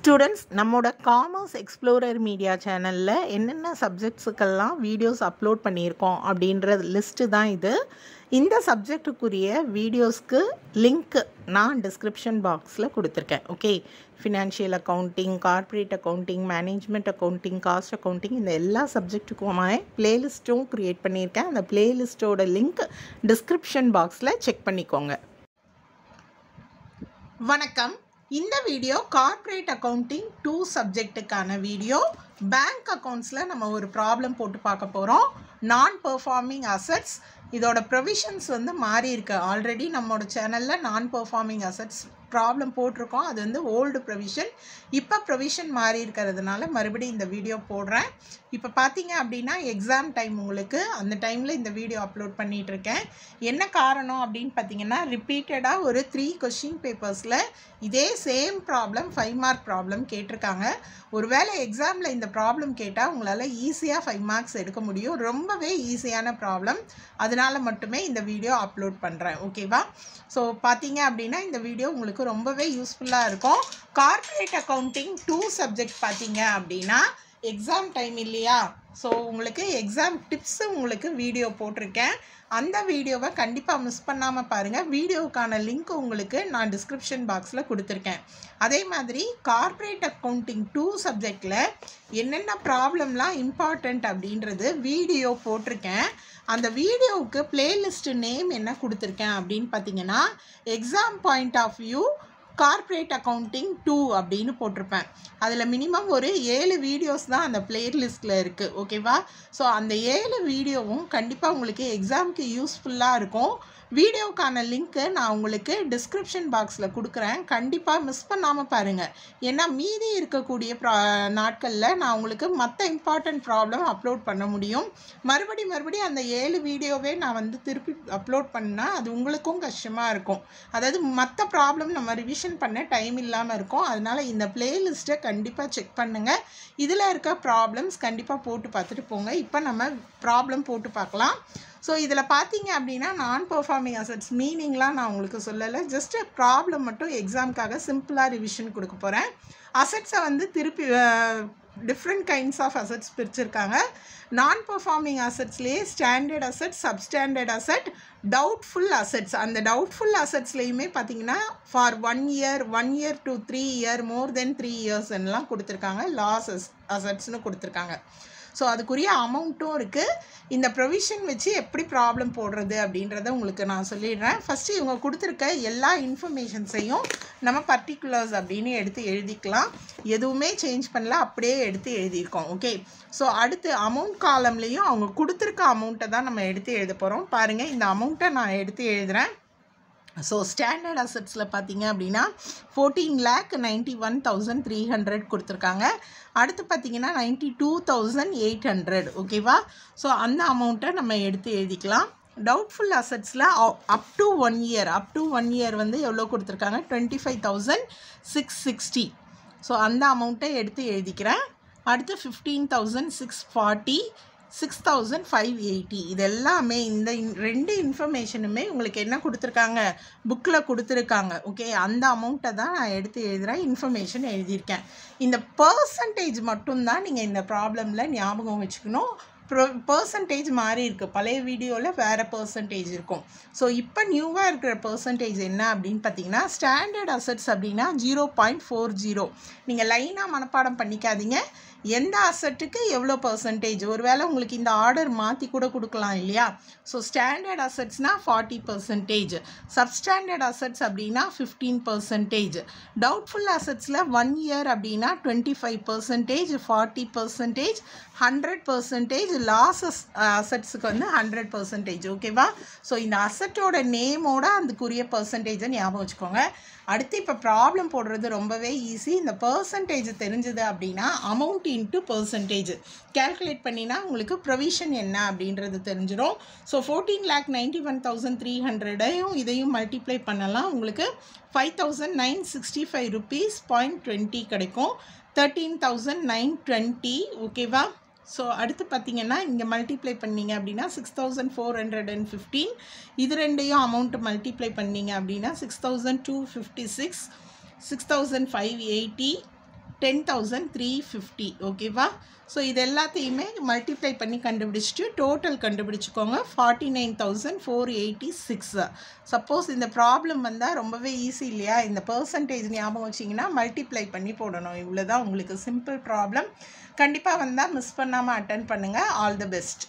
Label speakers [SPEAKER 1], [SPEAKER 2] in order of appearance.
[SPEAKER 1] Students நம்மோட commerce explorer media சேனலில் என்னென்ன சப்ஜெக்ட்ஸுக்கெல்லாம் வீடியோஸ் அப்லோட் பண்ணியிருக்கோம் அப்படின்ற லிஸ்ட்டு தான் இது. இந்த சப்ஜெக்டுக்குரிய வீடியோஸ்க்கு லிங்க் நான் டிஸ்கிரிப்ஷன் பாக்ஸில் கொடுத்துருக்கேன். Okay, financial accounting, corporate accounting, management accounting, cost accounting, இந்த எல்லா சப்ஜெக்ட்டுக்குமாய் ப்ளேலிஸ்ட்டும் க்ரியேட் பண்ணியிருக்கேன். அந்த ப்ளேலிஸ்ட்டோட லிங்க் டிஸ்கிரிப்ஷன் பாக்ஸில் செக் பண்ணிக்கோங்க. வணக்கம். இந்த வீடியோ கார்ப்பரேட் அக்கௌண்டிங் 2 சப்ஜெக்ட்டுக்கான வீடியோ. பேங்க் அக்கௌண்ட்ஸில் நம்ம ஒரு ப்ராப்ளம் போட்டு பார்க்க போகிறோம். நான் பெர்ஃபார்மிங் அசட்ஸ் இதோட ப்ரொவிஷன்ஸ் மாறி இருக்கு. ஆல்ரெடி நம்மளோட சேனலில் நான் பெர்ஃபார்மிங் அசட்ஸ் ப்ராப்ளம் போட்டிருக்கோம். அது ஓல்டு ப்ரொவிஷன். இப்போ ப்ரொவிஷன் மாறி இருக்கிறதுனால மறுபடியும் இந்த வீடியோ போடுறேன். இப்போ பார்த்தீங்க அப்படின்னா எக்ஸாம் டைம், உங்களுக்கு அந்த டைமில் இந்த வீடியோ அப்லோட் பண்ணிகிட்ருக்கேன். என்ன காரணம் அப்படின்னு பார்த்தீங்கன்னா, ரிப்பீட்டடாக ஒரு 3 கொஸ்டின் பேப்பர்ஸில் இதே சேம் ப்ராப்ளம் 5 மார்க் ப்ராப்ளம் கேட்டிருக்காங்க. ஒருவேளை எக்ஸாமில் இந்த ப்ராப்ளம் கேட்டால் உங்களால் ஈஸியாக 5 மார்க்ஸ் எடுக்க முடியும். ரொம்பவே ஈஸியான ப்ராப்ளம். அதனால் மட்டுமே இந்த வீடியோ அப்லோட் பண்ணுறேன். ஓகேவா? ஸோ பார்த்தீங்க அப்படின்னா இந்த வீடியோ உங்களுக்கு ரொம்பவே யூஸ்ஃபுல்லாக இருக்கும். கார்ப்பரேட் அக்கௌண்டிங் 2 சப்ஜெக்ட் பார்த்தீங்க அப்படின்னா எக்ஸாம் டைம் இல்லையா? ஸோ உங்களுக்கு எக்ஸாம் டிப்ஸு உங்களுக்கு வீடியோ போட்டிருக்கேன். அந்த வீடியோவை கண்டிப்பாக மிஸ் பண்ணாமல் பாருங்கள். வீடியோவுக்கான லிங்க் உங்களுக்கு நான் டிஸ்கிரிப்ஷன் பாக்ஸில் கொடுத்துருக்கேன். அதே மாதிரி கார்ப்பரேட் அக்கௌண்டிங் 2 சப்ஜெக்டில் என்னென்ன ப்ராப்ளம்லாம் இம்பார்ட்டண்ட் அப்படின்றது வீடியோ போட்டிருக்கேன். அந்த வீடியோவுக்கு பிளேலிஸ்ட் நேம் என்ன கொடுத்துருக்கேன் அப்படின்னு பார்த்தீங்கன்னா, exam point of view corporate accounting 2 அப்படின்னு போட்டிருப்பேன். அதில் மினிமம் ஒரு 7 வீடியோஸ் தான் அந்த பிளேலிஸ்ட்டில் இருக்குது. ஓகேவா? ஸோ அந்த 7 வீடியோவும் கண்டிப்பாக உங்களுக்கு எக்ஸாமுக்கு யூஸ்ஃபுல்லாக இருக்கும். வீடியோக்கான லிங்க்கு நான் உங்களுக்கு டிஸ்கிரிப்ஷன் பாக்ஸில் கொடுக்குறேன். கண்டிப்பாக மிஸ் பண்ணாமல் பாருங்கள். ஏன்னா மீதி இருக்கக்கூடிய நாட்களில் நான் உங்களுக்கு மற்ற இம்பார்ட்டண்ட் ப்ராப்ளம் அப்லோட் பண்ண முடியும். மறுபடியும் அந்த 7 வீடியோவே நான் திருப்பி அப்லோட் பண்ணால் அது உங்களுக்கும் கஷ்டமாக இருக்கும். அதாவது மற்ற ப்ராப்ளம் நம்ம ரிவிஷன் பண்ண டைம் இல்லாமல் இருக்கும். அதனால் இந்த பிளேலிஸ்ட்டை கண்டிப்பாக செக் பண்ணுங்கள். இதில் இருக்க ப்ராப்ளம்ஸ் கண்டிப்பாக போட்டு பார்த்துட்டு போங்க. இப்போ நம்ம ப்ராப்ளம் போட்டு பார்க்கலாம். ஸோ இதில் பார்த்தீங்க அப்படின்னா நான் பெர்ஃபார்மிங் அசட்ஸ் மீனிங்லாம் நான் உங்களுக்கு சொல்லலை. ஜஸ்ட்டு ப்ராப்ளம் மட்டும் எக்ஸாமுக்காக சிம்பிளாக ரிவிஷன் கொடுக்க போகிறேன். அசட்ஸை திருப்பி டிஃப்ரெண்ட் கைண்ட்ஸ் ஆஃப் அசட்ஸ் பிரிச்சுருக்காங்க. நான் பெர்ஃபார்மிங் அசட்ஸ்லேயே standard asset, substandard asset, doubtful assets. அந்த டவுட்ஃபுல் அசட்ஸ்லேயுமே பார்த்தீங்கன்னா for 1 year to 3 year, more than 3 இயர்ஸ்லாம் கொடுத்துருக்காங்க. லாஸ் அசட்ஸ்னு கொடுத்துருக்காங்க. ஸோ அதுக்குரிய அமௌண்ட்டும் இருக்குது. இந்த ப்ரொவிஷன் வச்சு எப்படி ப்ராப்ளம் போடுறது அப்படின்றத உங்களுக்கு நான் சொல்லிடுறேன். ஃபஸ்ட்டு இவங்க கொடுத்துருக்க எல்லா இன்ஃபர்மேஷன்ஸையும் நம்ம பர்டிகுலர்ஸ் அப்படின்னு எடுத்து எழுதிக்கலாம். எதுவுமே சேஞ்ச் பண்ணல, அப்படியே எடுத்து எழுதியிருக்கோம். ஓகே, ஸோ அடுத்து அமௌண்ட் காலம்லேயும் அவங்க கொடுத்துருக்க அமௌண்ட்டை தான் நம்ம எடுத்து எழுத போகிறோம். பாருங்கள், இந்த அமௌண்ட்டை நான் எடுத்து எழுதுகிறேன். ஸோ ஸ்டாண்டர்ட் அசட்ஸில் பார்த்தீங்க அப்படின்னா 14,91,300 கொடுத்துருக்காங்க. அடுத்து பார்த்தீங்கன்னா 92,800. ஓகேவா? ஸோ அந்த அமௌண்ட்டை நம்ம எடுத்து எழுதிக்கலாம். டவுட்ஃபுல் அசட்ஸில் அப் டு 1 இயர் எவ்வளோ கொடுத்துருக்காங்க? 25,660. ஸோ அந்த அமௌண்ட்டை எடுத்து எழுதிக்கிறேன். அடுத்து 15,640, 6,580. இது எல்லாமே இந்த 2 இன்ஃபர்மேஷனுமே உங்களுக்கு என்ன கொடுத்துருக்காங்க? புக்கில் கொடுத்துருக்காங்க. ஓகே, அந்த அமௌண்ட்டை தான் நான் எடுத்து எழுதுகிறேன். இன்ஃபர்மேஷன் எழுதியிருக்கேன். இந்த பர்சன்டேஜ் மட்டும்தான் நீங்கள் இந்த ப்ராப்ளமில் ஞாபகம் வச்சுக்கணும். பர்சன்டேஜ் மாறி இருக்குது. பழைய வீடியோவில் வேறு பர்சன்டேஜ் இருக்கும். ஸோ இப்போ நியூவாக இருக்கிற பர்சன்டேஜ் என்ன அப்படின்னு பார்த்தீங்கன்னா, ஸ்டாண்டர்ட் அசட்ஸ் அப்படின்னா 0.40. நீங்கள் லைனாக மனப்பாடம் பண்ணிக்காதீங்க. எந்த அசட்டுக்கு எவ்வளோ பர்சன்டேஜ், ஒருவேளை உங்களுக்கு இந்த ஆர்டர் மாற்றி கூட கொடுக்கலாம் இல்லையா? ஸோ ஸ்டாண்டர்ட் அசட்ஸ்னால் 40%, சப்ஸ்டாண்டர்ட் அசட்ஸ் அப்படின்னா 15%, டவுட்ஃபுல் அசட்ஸில் 1 இயர் அப்படின்னா 25%, 40%, 100%, லாஸஸ் அசட்ஸுக்கு 100%. ஓகேவா? ஸோ இந்த அசட்டோட நேமோட அதுக்குரிய பர்சன்டேஜை ஞாபகம் வச்சுக்கோங்க. அடுத்து இப்போ ப்ராப்ளம் போடுறது ரொம்பவே ஈஸி. இந்த பர்சன்டேஜ் தெரிஞ்சது அப்படின்னா அமௌண்ட் இன்ட்டு பர்சன்டேஜ் கேல்குலேட் பண்ணினா உங்களுக்கு ப்ரொவிஷன் என்ன அப்படின்றது தெரிஞ்சிடும். ஸோ 14,91,300 இதையும் மல்டிப்ளை பண்ணலாம். உங்களுக்கு 5,965 rupees 0.20 கிடைக்கும். 13,920. ஓகேவா? ஸோ அடுத்து பார்த்தீங்கன்னா இங்கே மல்டிப்ளை பண்ணிங்க அப்படின்னா 6,415. இது ரெண்டையும் அமௌண்ட்டு மல்டிப்ளை பண்ணிங்க அப்படின்னா 6,256, 6,580, 10,350 ஓகேவா. ஸோ இது எல்லாத்தையுமே மல்டிப்ளை பண்ணி கண்டுபிடிச்சிட்டு டோட்டல் கண்டுபிடிச்சிக்கோங்க 49,486. சப்போஸ் இந்த ப்ராப்ளம் வந்தால் ரொம்பவே ஈஸி இல்லையா, இந்த பர்சன்டேஜ் ஞாபகம் வச்சிங்கன்னா மல்டிப்ளை பண்ணி போடணும். இவ்வளோ தான் உங்களுக்கு சிம்பிள் ப்ராப்ளம். கண்டிப்பாக வந்தால் மிஸ் பண்ணாமல் அட்டன் பண்ணுங்கள். All the best.